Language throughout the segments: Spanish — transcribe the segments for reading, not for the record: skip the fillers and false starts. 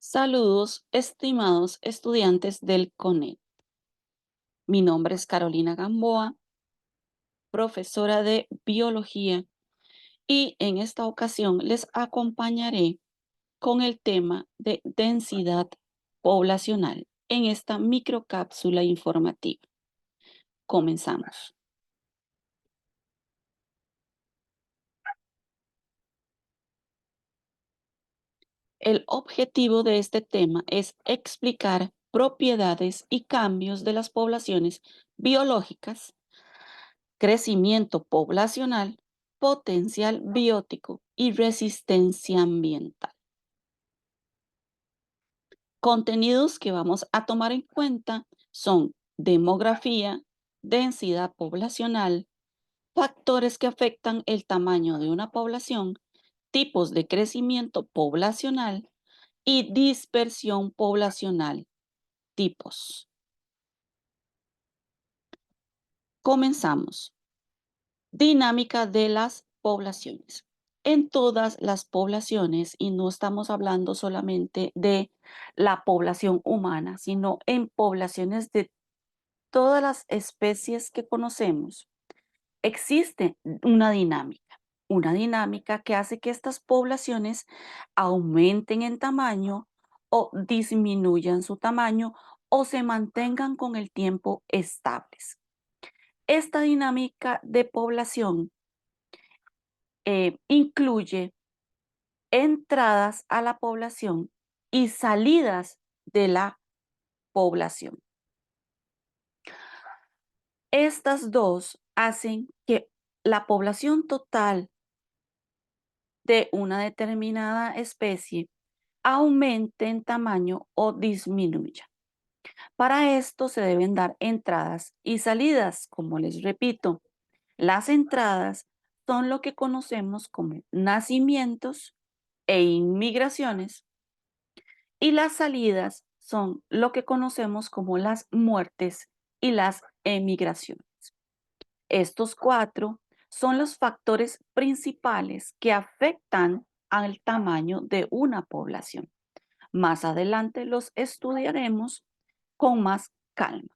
Saludos, estimados estudiantes del CONET. Mi nombre es Carolina Gamboa, profesora de biología, y en esta ocasión les acompañaré con el tema de densidad poblacional en esta microcápsula informativa. Comenzamos. El objetivo de este tema es explicar propiedades y cambios de las poblaciones biológicas, crecimiento poblacional, potencial biótico y resistencia ambiental. Contenidos que vamos a tomar en cuenta son demografía, densidad poblacional, factores que afectan el tamaño de una población, tipos de crecimiento poblacional y dispersión poblacional, tipos. Comenzamos. Dinámica de las poblaciones. En todas las poblaciones, y no estamos hablando solamente de la población humana, sino en poblaciones de todas las especies que conocemos, existe una dinámica que hace que estas poblaciones aumenten en tamaño o disminuyan su tamaño o se mantengan con el tiempo estables. Esta dinámica de población incluye entradas a la población y salidas de la población. Estas dos hacen que la población total de una determinada especie aumente en tamaño o disminuya. Para esto se deben dar entradas y salidas, como les repito. Las entradas son lo que conocemos como nacimientos e inmigraciones, y las salidas son lo que conocemos como las muertes y las emigraciones. Estos cuatro son los factores principales que afectan al tamaño de una población. Más adelante los estudiaremos con más calma.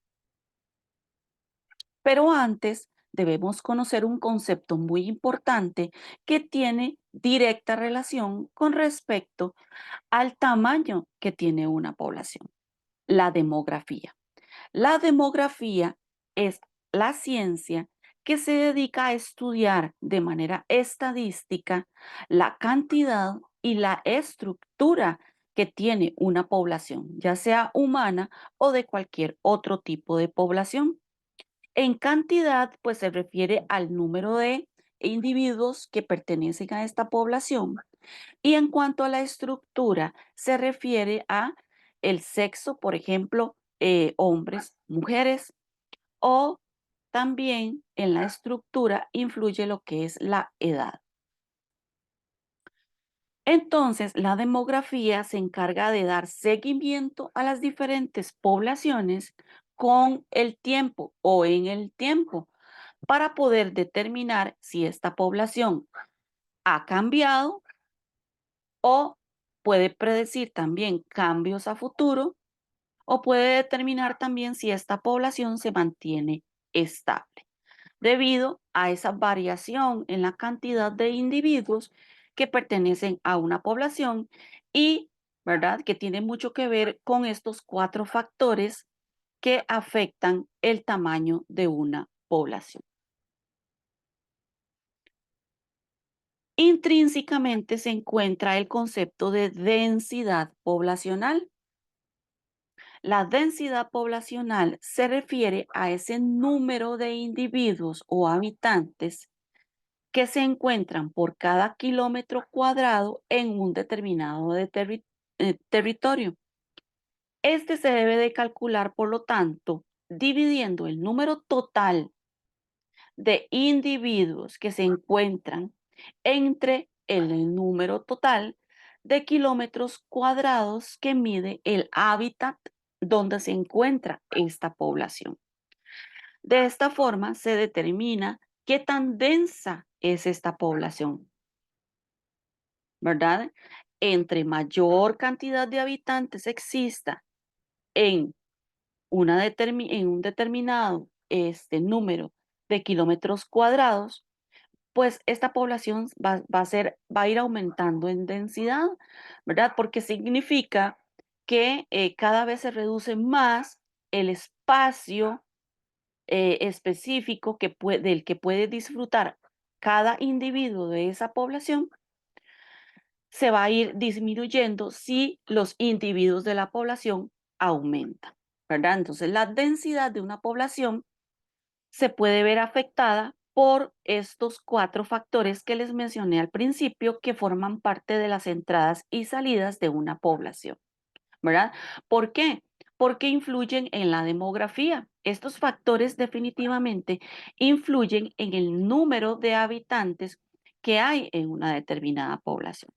Pero antes debemos conocer un concepto muy importante que tiene directa relación con respecto al tamaño que tiene una población: la demografía. La demografía es la ciencia que se dedica a estudiar de manera estadística la cantidad y la estructura que tiene una población, ya sea humana o de cualquier otro tipo de población. En cantidad, pues se refiere al número de individuos que pertenecen a esta población, y en cuanto a la estructura, se refiere a el sexo, por ejemplo, hombres, mujeres, o también en la estructura influye lo que es la edad. Entonces, la demografía se encarga de dar seguimiento a las diferentes poblaciones con el tiempo o en el tiempo para poder determinar si esta población ha cambiado o puede predecir también cambios a futuro, o puede determinar también si esta población se mantiene estable, debido a esa variación en la cantidad de individuos que pertenecen a una población y, ¿verdad?, que tiene mucho que ver con estos cuatro factores que afectan el tamaño de una población. Intrínsecamente se encuentra el concepto de densidad poblacional. La densidad poblacional se refiere a ese número de individuos o habitantes que se encuentran por cada kilómetro cuadrado en un determinado territorio. Este se debe de calcular, por lo tanto, dividiendo el número total de individuos que se encuentran entre el número total de kilómetros cuadrados que mide el hábitat donde se encuentra esta población. De esta forma se determina qué tan densa es esta población, ¿verdad? entre mayor cantidad de habitantes exista en, en un determinado número de kilómetros cuadrados, pues esta población va a ir aumentando en densidad, ¿verdad? Porque significa que cada vez se reduce más el espacio específico del que puede disfrutar cada individuo de esa población, se va a ir disminuyendo si los individuos de la población aumentan, ¿verdad? Entonces, la densidad de una población se puede ver afectada por estos cuatro factores que les mencioné al principio, que forman parte de las entradas y salidas de una población, ¿verdad? ¿Por qué? Porque influyen en la demografía. Estos factores definitivamente influyen en el número de habitantes que hay en una determinada población.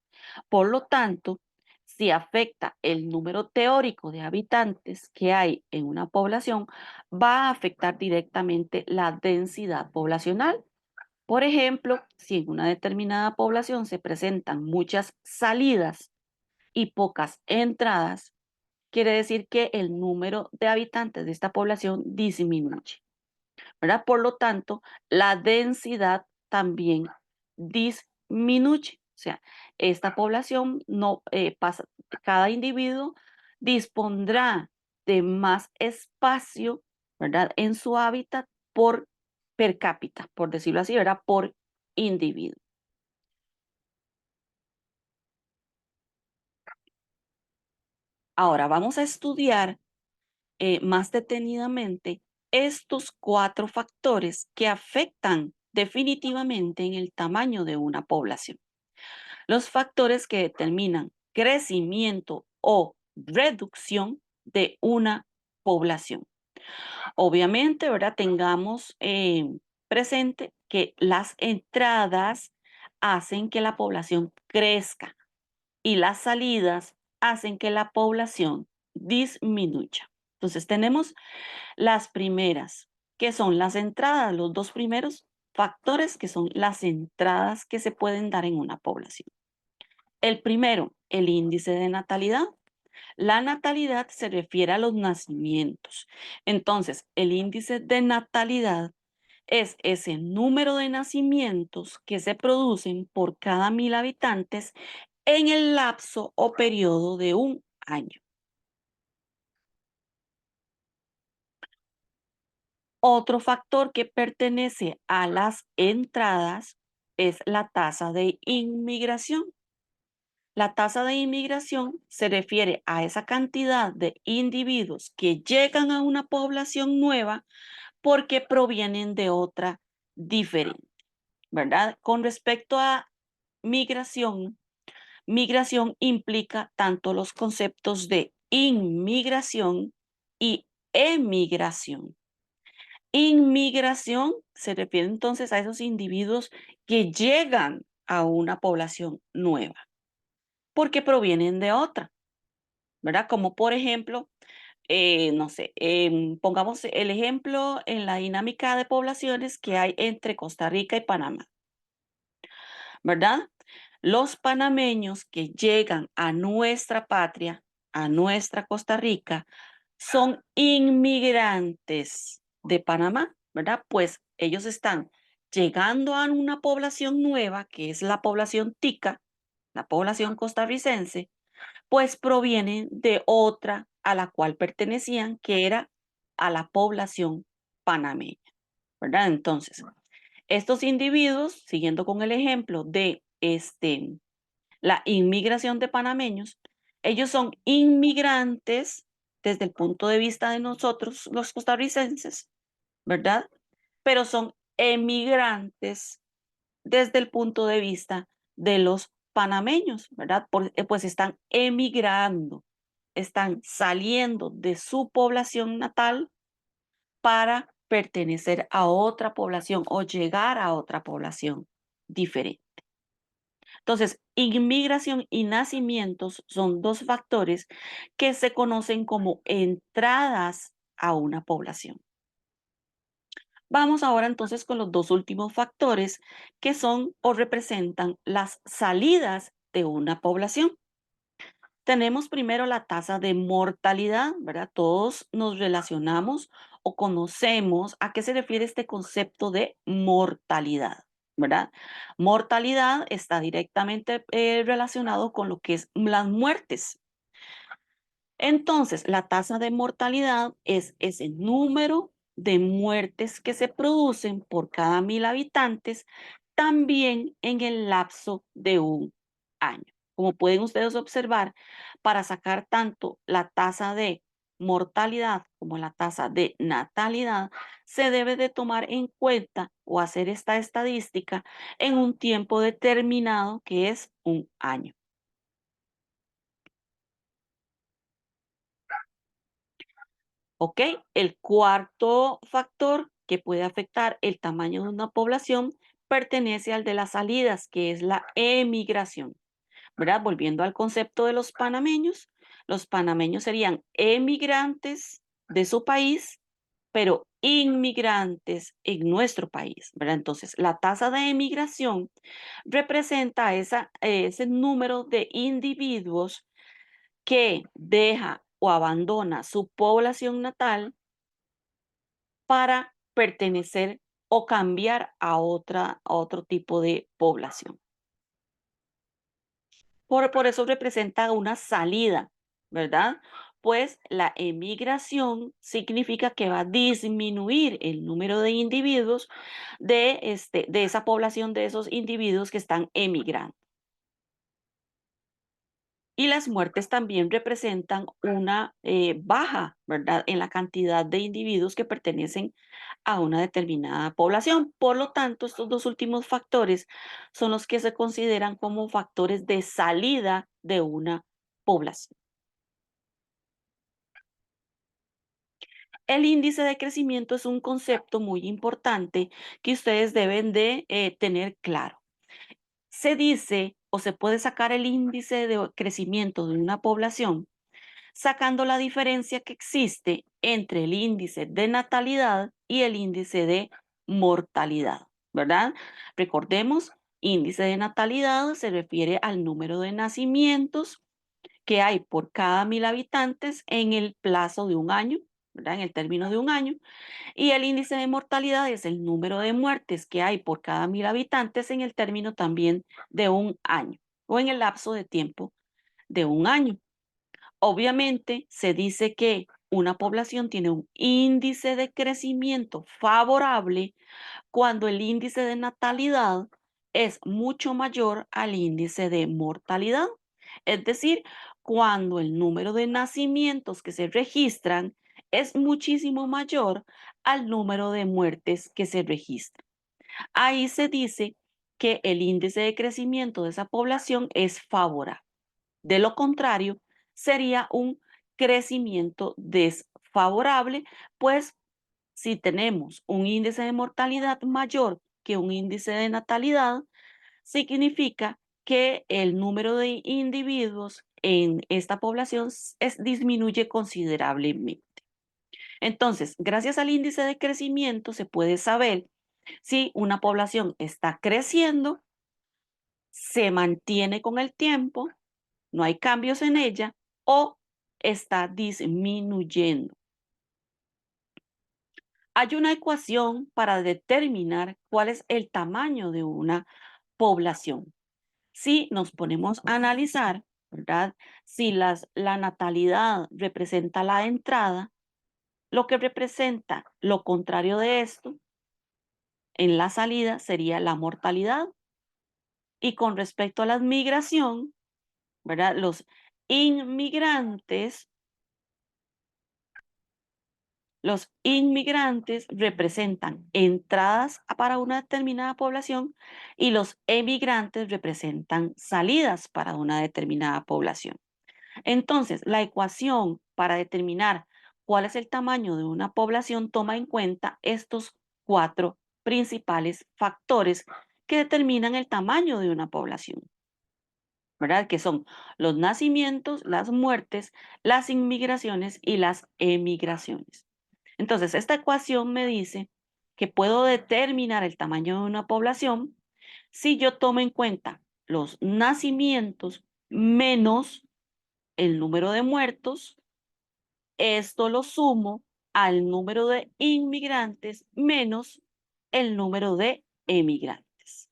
Por lo tanto, si afecta el número teórico de habitantes que hay en una población, va a afectar directamente la densidad poblacional. Por ejemplo, si en una determinada población se presentan muchas salidas y pocas entradas, quiere decir que el número de habitantes de esta población disminuye, ¿verdad? Por lo tanto, la densidad también disminuye. O sea, esta población no pasa, cada individuo dispondrá de más espacio, ¿verdad? En su hábitat por per cápita, por decirlo así, ¿verdad? Por individuo. Ahora vamos a estudiar más detenidamente estos cuatro factores que afectan definitivamente en el tamaño de una población. Los factores que determinan crecimiento o reducción de una población. Obviamente, ¿verdad? Tengamos presente que las entradas hacen que la población crezca y las salidas hacen que la población disminuya. Entonces tenemos las primeras, que son las entradas, los dos primeros factores que son las entradas que se pueden dar en una población. El primero, el índice de natalidad. La natalidad se refiere a los nacimientos. Entonces, el índice de natalidad es ese número de nacimientos que se producen por cada 1000 habitantes en el lapso o periodo de un año. Otro factor que pertenece a las entradas es la tasa de inmigración. La tasa de inmigración se refiere a esa cantidad de individuos que llegan a una población nueva porque provienen de otra diferente, ¿verdad? Con respecto a migración, migración implica tanto los conceptos de inmigración y emigración. Inmigración se refiere entonces a esos individuos que llegan a una población nueva porque provienen de otra, ¿verdad? Como por ejemplo, no sé, pongamos el ejemplo en la dinámica de poblaciones que hay entre Costa Rica y Panamá, ¿verdad? Los panameños que llegan a nuestra patria, a nuestra Costa Rica, son inmigrantes de Panamá, ¿verdad? Pues ellos están llegando a una población nueva, que es la población tica, la población costarricense, pues provienen de otra a la cual pertenecían, que era a la población panameña, ¿verdad? Entonces, estos individuos, siguiendo con el ejemplo de la inmigración de panameños, ellos son inmigrantes desde el punto de vista de nosotros, los costarricenses, ¿verdad? Pero son emigrantes desde el punto de vista de los panameños, ¿verdad? Pues están emigrando, están saliendo de su población natal para pertenecer a otra población o llegar a otra población diferente. Entonces, inmigración y nacimientos son dos factores que se conocen como entradas a una población. Vamos ahora entonces con los dos últimos factores que son o representan las salidas de una población. Tenemos primero la tasa de mortalidad, ¿verdad? Todos nos relacionamos o conocemos a qué se refiere este concepto de mortalidad, ¿verdad? Mortalidad está directamente relacionado con lo que es las muertes. Entonces, la tasa de mortalidad es ese número de muertes que se producen por cada 1.000 habitantes, también en el lapso de un año. Como pueden ustedes observar, para sacar tanto la tasa de mortalidad como la tasa de natalidad, se debe de tomar en cuenta o hacer esta estadística en un tiempo determinado que es un año. ¿Ok? El cuarto factor que puede afectar el tamaño de una población pertenece al de las salidas, que es la emigración, ¿verdad? Volviendo al concepto de los panameños serían emigrantes de su país, pero inmigrantes en nuestro país, ¿verdad? Entonces, la tasa de emigración representa ese número de individuos que deja o abandona su población natal para pertenecer o cambiar a otro tipo de población. Por eso representa una salida, ¿verdad? Pues la emigración significa que va a disminuir el número de individuos de esa población, de esos individuos que están emigrando. Y las muertes también representan una baja, ¿verdad? En la cantidad de individuos que pertenecen a una determinada población. Por lo tanto, estos dos últimos factores son los que se consideran como factores de salida de una población. El índice de crecimiento es un concepto muy importante que ustedes deben de tener claro. Se dice o se puede sacar el índice de crecimiento de una población sacando la diferencia que existe entre el índice de natalidad y el índice de mortalidad, ¿verdad? Recordemos, índice de natalidad se refiere al número de nacimientos que hay por cada 1.000 habitantes en el plazo de un año, ¿verdad? En el término de un año. Y el índice de mortalidad es el número de muertes que hay por cada 1.000 habitantes en el término también de un año o en el lapso de tiempo de un año. Obviamente, se dice que una población tiene un índice de crecimiento favorable cuando el índice de natalidad es mucho mayor al índice de mortalidad. Es decir, cuando el número de nacimientos que se registran es muchísimo mayor al número de muertes que se registran. Ahí se dice que el índice de crecimiento de esa población es favorable. De lo contrario, sería un crecimiento desfavorable, pues si tenemos un índice de mortalidad mayor que un índice de natalidad, significa que el número de individuos en esta población disminuye considerablemente. Entonces, gracias al índice de crecimiento se puede saber si una población está creciendo, se mantiene con el tiempo, no hay cambios en ella o está disminuyendo. Hay una ecuación para determinar cuál es el tamaño de una población. Si nos ponemos a analizar, ¿verdad? Si la natalidad representa la entrada, lo que representa lo contrario de esto en la salida sería la mortalidad. Y con respecto a la migración, ¿verdad? Inmigrantes Los inmigrantes representan entradas para una determinada población y los emigrantes representan salidas para una determinada población. Entonces, la ecuación para determinar cuál es el tamaño de una población toma en cuenta estos cuatro principales factores que determinan el tamaño de una población, ¿verdad? Que son los nacimientos, las muertes, las inmigraciones y las emigraciones. Entonces, esta ecuación me dice que puedo determinar el tamaño de una población si yo tomo en cuenta los nacimientos menos el número de muertos, esto lo sumo al número de inmigrantes menos el número de emigrantes,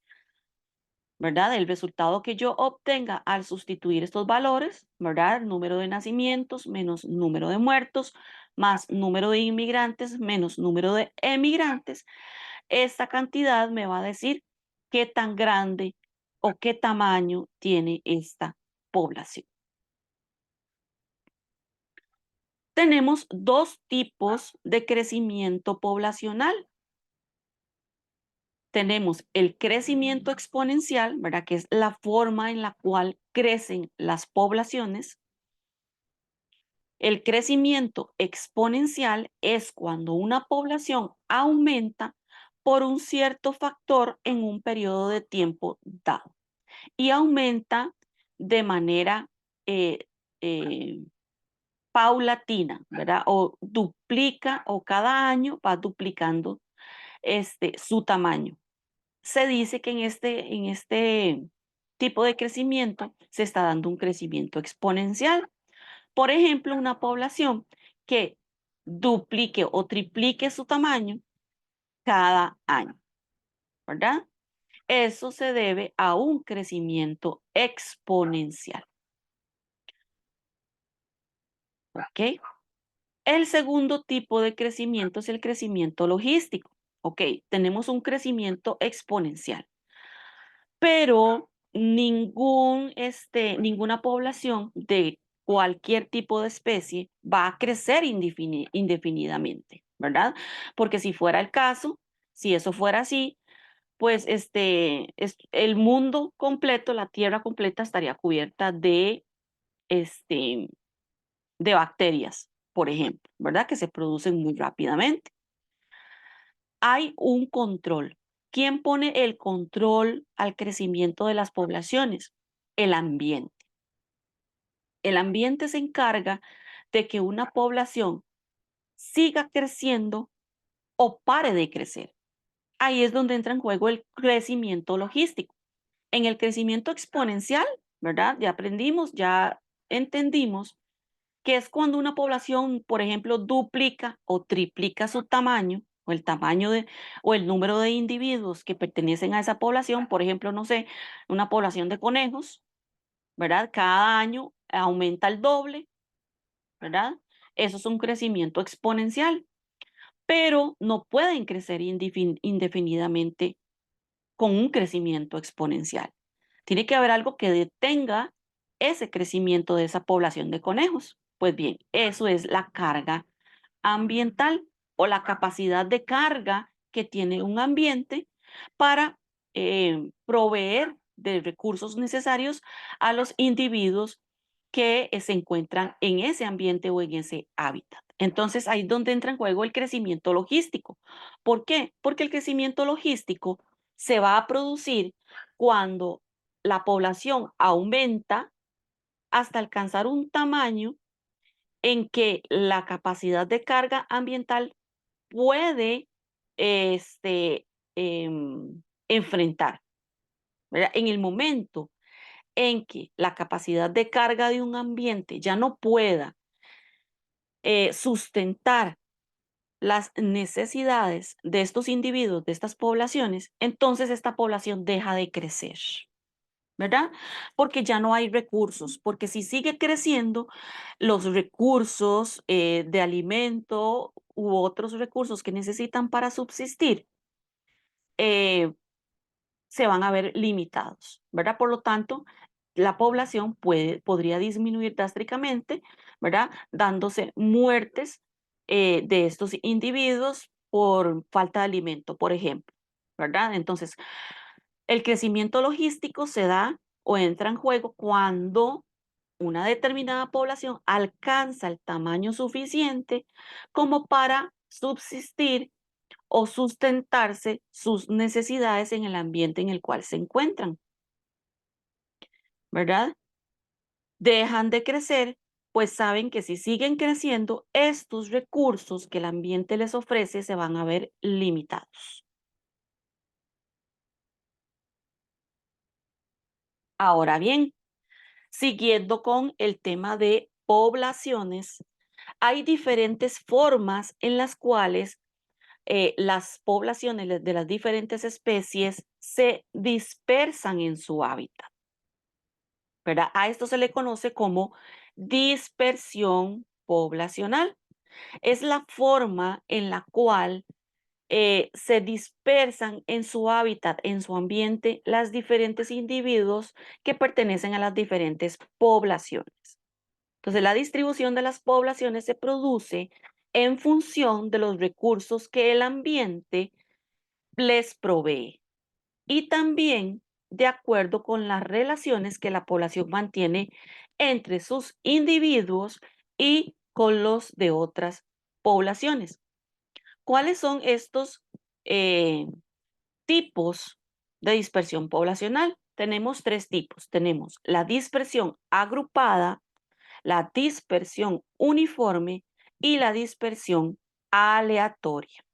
¿verdad? El resultado que yo obtenga al sustituir estos valores, ¿verdad? El número de nacimientos menos número de muertos, más número de inmigrantes menos número de emigrantes, esta cantidad me va a decir qué tan grande o qué tamaño tiene esta población. Tenemos dos tipos de crecimiento poblacional. Tenemos el crecimiento exponencial, ¿verdad? Que es la forma en la cual crecen las poblaciones. El crecimiento exponencial es cuando una población aumenta por un cierto factor en un periodo de tiempo dado y aumenta de manera eh, eh, paulatina, ¿verdad? O duplica o cada año va duplicando su tamaño. Se dice que en este tipo de crecimiento se está dando un crecimiento exponencial. Por ejemplo, una población que duplique o triplique su tamaño cada año, ¿verdad? Eso se debe a un crecimiento exponencial, ¿ok? El segundo tipo de crecimiento es el crecimiento logístico. Ok, tenemos un crecimiento exponencial, pero ninguna población de cualquier tipo de especie va a crecer indefinidamente, ¿verdad? Porque si fuera el caso, si eso fuera así, pues el mundo completo, la Tierra completa estaría cubierta este, de bacterias, por ejemplo, ¿verdad? Que se producen muy rápidamente. Hay un control. ¿Quién pone el control al crecimiento de las poblaciones? El ambiente. El ambiente se encarga de que una población siga creciendo o pare de crecer. Ahí es donde entra en juego el crecimiento logístico. En el crecimiento exponencial, ¿verdad? Ya aprendimos, ya entendimos que es cuando una población, por ejemplo, duplica o triplica su tamaño o el tamaño o el número de individuos que pertenecen a esa población, por ejemplo, no sé, una población de conejos, ¿verdad? Cada año aumenta el doble, ¿verdad? Eso es un crecimiento exponencial, pero no pueden crecer indefinidamente con un crecimiento exponencial. Tiene que haber algo que detenga ese crecimiento de esa población de conejos. Pues bien, eso es la carga ambiental o la capacidad de carga que tiene un ambiente para proveer de recursos necesarios a los individuos que se encuentran en ese ambiente o en ese hábitat. Entonces, ahí es donde entra en juego el crecimiento logístico. ¿Por qué? Porque el crecimiento logístico se va a producir cuando la población aumenta hasta alcanzar un tamaño en que la capacidad de carga ambiental puede este, enfrentar, ¿verdad? En el momento en que la capacidad de carga de un ambiente ya no pueda sustentar las necesidades de estos individuos, de estas poblaciones, entonces esta población deja de crecer. ¿Verdad? Porque ya no hay recursos, porque si sigue creciendo, los recursos de alimento u otros recursos que necesitan para subsistir eh, se van a ver limitados, ¿verdad? Por lo tanto, la población podría disminuir drásticamente, ¿verdad? Dándose muertes de estos individuos por falta de alimento, por ejemplo, ¿verdad? Entonces, el crecimiento logístico se da o entra en juego cuando una determinada población alcanza el tamaño suficiente como para subsistir o sustentarse sus necesidades en el ambiente en el cual se encuentran, ¿verdad? Dejan de crecer, pues saben que si siguen creciendo, estos recursos que el ambiente les ofrece se van a ver limitados. Ahora bien, Siguiendo con el tema de poblaciones, hay diferentes formas en las cuales las poblaciones de las diferentes especies se dispersan en su hábitat, ¿verdad? A esto se le conoce como dispersión poblacional. Es la forma en la cual se dispersan en su hábitat, en su ambiente, las diferentes individuos que pertenecen a las diferentes poblaciones. Entonces, la distribución de las poblaciones se produce en función de los recursos que el ambiente les provee y también de acuerdo con las relaciones que la población mantiene entre sus individuos y con los de otras poblaciones. ¿Cuáles son estos eh, tipos de dispersión poblacional? Tenemos tres tipos. Tenemos la dispersión agrupada, la dispersión uniforme y la dispersión aleatoria.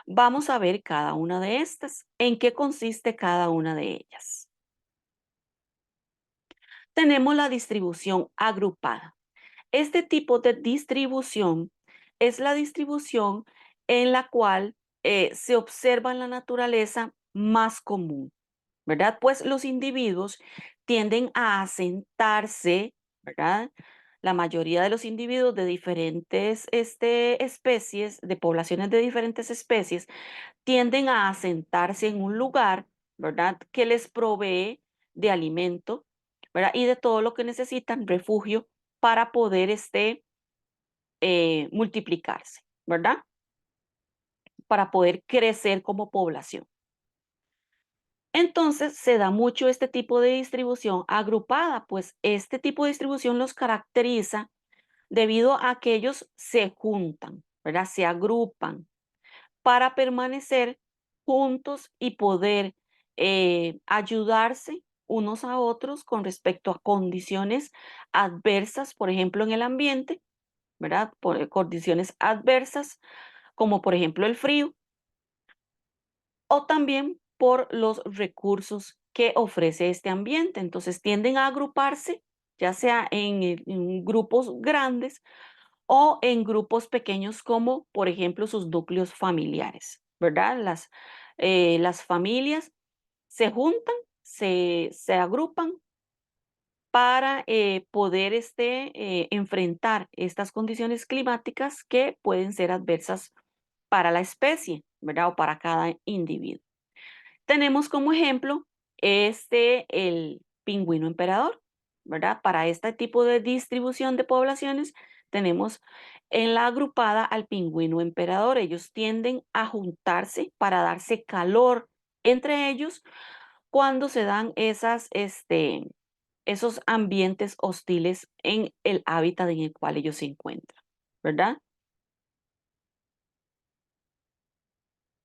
Vamos a ver cada una de estas. ¿En qué consiste cada una de ellas? Tenemos la distribución agrupada. Este tipo de distribución es la distribución en la cual se observa en la naturaleza más común, ¿verdad? Pues los individuos tienden a asentarse, ¿verdad? La mayoría de los individuos de diferentes especies, de poblaciones de diferentes especies, tienden a asentarse en un lugar, ¿verdad? Que les provee de alimento, ¿verdad? Y de todo lo que necesitan, refugio, para poder multiplicarse, ¿verdad? Para poder crecer como población. Entonces, se da mucho este tipo de distribución agrupada, pues este tipo de distribución los caracteriza debido a que ellos se juntan, ¿verdad? Se agrupan para permanecer juntos y poder ayudarse unos a otros con respecto a condiciones adversas, por ejemplo, en el ambiente, ¿verdad? Por condiciones adversas, como por ejemplo el frío, o también por los recursos que ofrece este ambiente. Entonces tienden a agruparse, ya sea en grupos grandes o en grupos pequeños como, por ejemplo, sus núcleos familiares, ¿verdad? Las familias se juntan, se agrupan para poder enfrentar estas condiciones climáticas que pueden ser adversas para la especie, ¿verdad? O para cada individuo. Tenemos como ejemplo el pingüino emperador, ¿verdad? Para este tipo de distribución de poblaciones tenemos en la agrupada al pingüino emperador. Ellos tienden a juntarse para darse calor entre ellos cuando se dan esos ambientes hostiles en el hábitat en el cual ellos se encuentran, ¿verdad?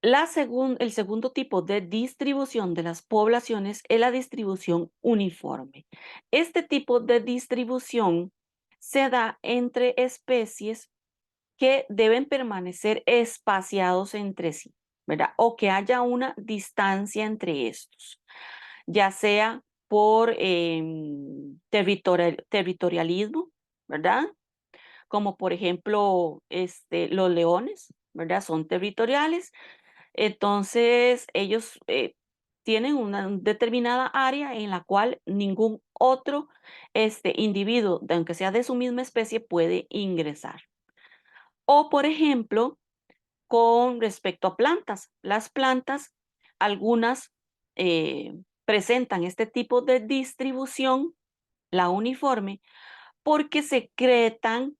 El segundo tipo de distribución de las poblaciones es la distribución uniforme. Este tipo de distribución se da entre especies que deben permanecer espaciados entre sí, ¿verdad? O que haya una distancia entre estos, ya sea por territorialismo, ¿verdad? Como por ejemplo los leones, ¿verdad? Son territoriales, entonces, ellos tienen una determinada área en la cual ningún otro individuo, aunque sea de su misma especie, puede ingresar. O, por ejemplo, con respecto a plantas. Las plantas, algunas presentan este tipo de distribución, la uniforme, porque secretan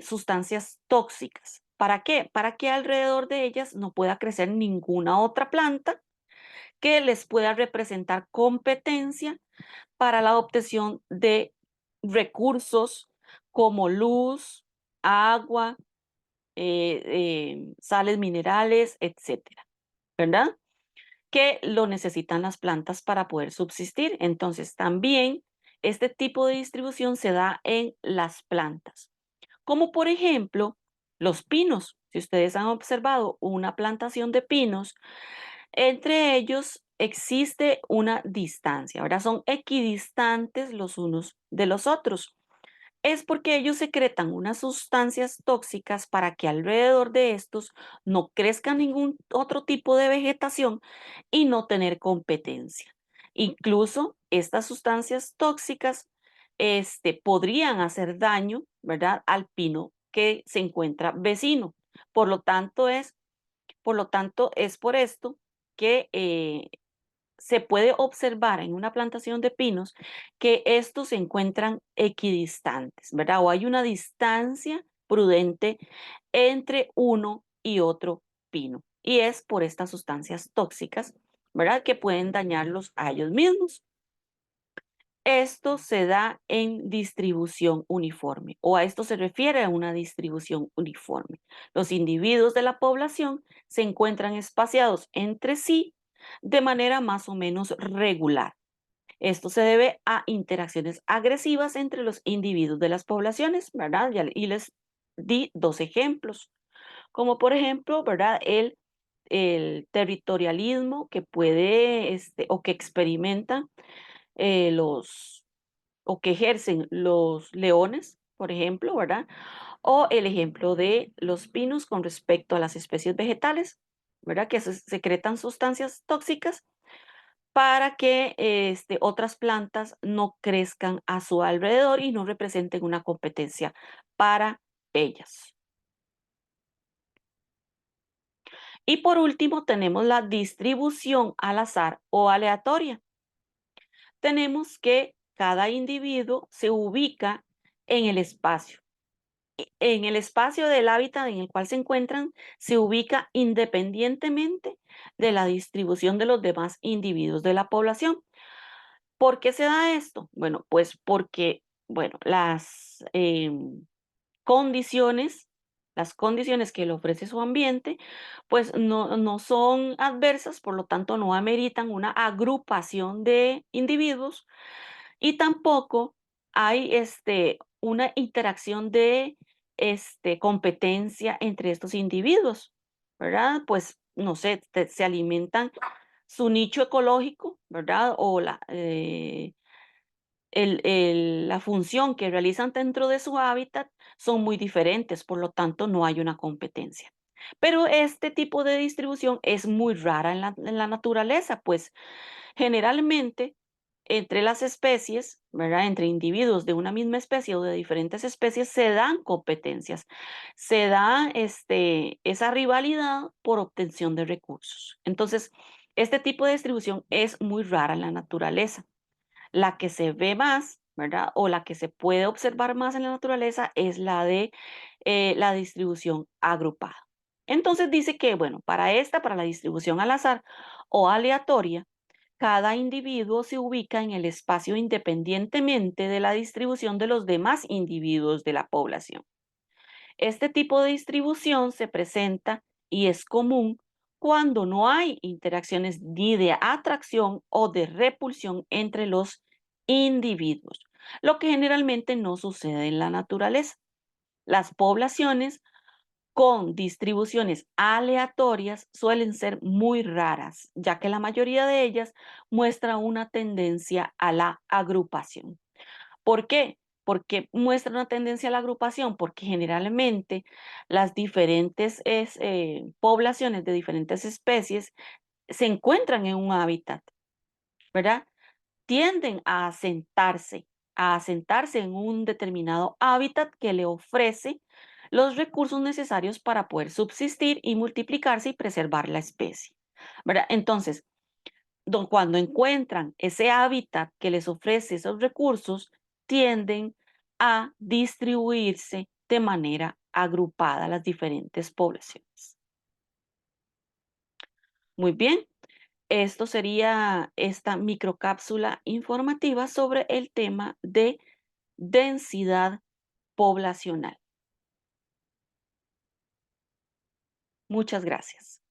sustancias tóxicas. ¿Para qué? Para que alrededor de ellas no pueda crecer ninguna otra planta que les pueda representar competencia para la obtención de recursos como luz, agua, sales minerales, etcétera, ¿verdad? Que lo necesitan las plantas para poder subsistir. Entonces, también este tipo de distribución se da en las plantas, como por ejemplo los pinos. Si ustedes han observado una plantación de pinos, entre ellos existe una distancia, ¿verdad? Son equidistantes los unos de los otros. Es porque ellos secretan unas sustancias tóxicas para que alrededor de estos no crezca ningún otro tipo de vegetación y no tener competencia. Incluso estas sustancias tóxicas podrían hacer daño, ¿verdad?, al pino que se encuentra vecino. Por lo tanto, es por esto que se puede observar en una plantación de pinos que estos se encuentran equidistantes, ¿verdad? O hay una distancia prudente entre uno y otro pino. Y es por estas sustancias tóxicas, ¿verdad? Que pueden dañarlos a ellos mismos. Esto se da en distribución uniforme, o a esto se refiere a una distribución uniforme. Los individuos de la población se encuentran espaciados entre sí de manera más o menos regular. Esto se debe a interacciones agresivas entre los individuos de las poblaciones, ¿verdad? Y les di dos ejemplos, como por ejemplo, ¿verdad? El territorialismo que puede, o que experimentan los o que ejercen los leones, por ejemplo, ¿verdad? O el ejemplo de los pinos con respecto a las especies vegetales, ¿verdad? Que secretan sustancias tóxicas para que otras plantas no crezcan a su alrededor y no representen una competencia para ellas. Y por último, tenemos la distribución al azar o aleatoria. Tenemos que cada individuo se ubica en el espacio. En el espacio del hábitat en el cual se encuentran, se ubica independientemente de la distribución de los demás individuos de la población. ¿Por qué se da esto? Bueno, pues porque, bueno, condiciones, las condiciones que le ofrece su ambiente, pues no son adversas, por lo tanto no ameritan una agrupación de individuos y tampoco hay una interacción de competencia entre estos individuos, ¿verdad? Pues no sé, se alimentan su nicho ecológico, ¿verdad? O la función que realizan dentro de su hábitat son muy diferentes, por lo tanto no hay una competencia. Pero este tipo de distribución es muy rara en la naturaleza, pues generalmente entre las especies, ¿verdad? Entre individuos de una misma especie o de diferentes especies se dan competencias, se da esa rivalidad por obtención de recursos. Entonces, este tipo de distribución es muy rara en la naturaleza. La que se ve más, ¿verdad? O la que se puede observar más en la naturaleza es la de la distribución agrupada. Entonces dice que, bueno, para la distribución al azar o aleatoria, cada individuo se ubica en el espacio independientemente de la distribución de los demás individuos de la población. Este tipo de distribución se presenta y es común cuando no hay interacciones ni de atracción o de repulsión entre los individuos, lo que generalmente no sucede en la naturaleza. Las poblaciones con distribuciones aleatorias suelen ser muy raras, ya que la mayoría de ellas muestra una tendencia a la agrupación. ¿Por qué? Porque muestra una tendencia a la agrupación, porque generalmente las diferentes poblaciones de diferentes especies se encuentran en un hábitat, ¿verdad? Tienden a asentarse en un determinado hábitat que le ofrece los recursos necesarios para poder subsistir y multiplicarse y preservar la especie, ¿verdad? Entonces, cuando encuentran ese hábitat que les ofrece esos recursos, tienden a distribuirse de manera agrupada las diferentes poblaciones. Muy bien, esto sería esta microcápsula informativa sobre el tema de densidad poblacional. Muchas gracias.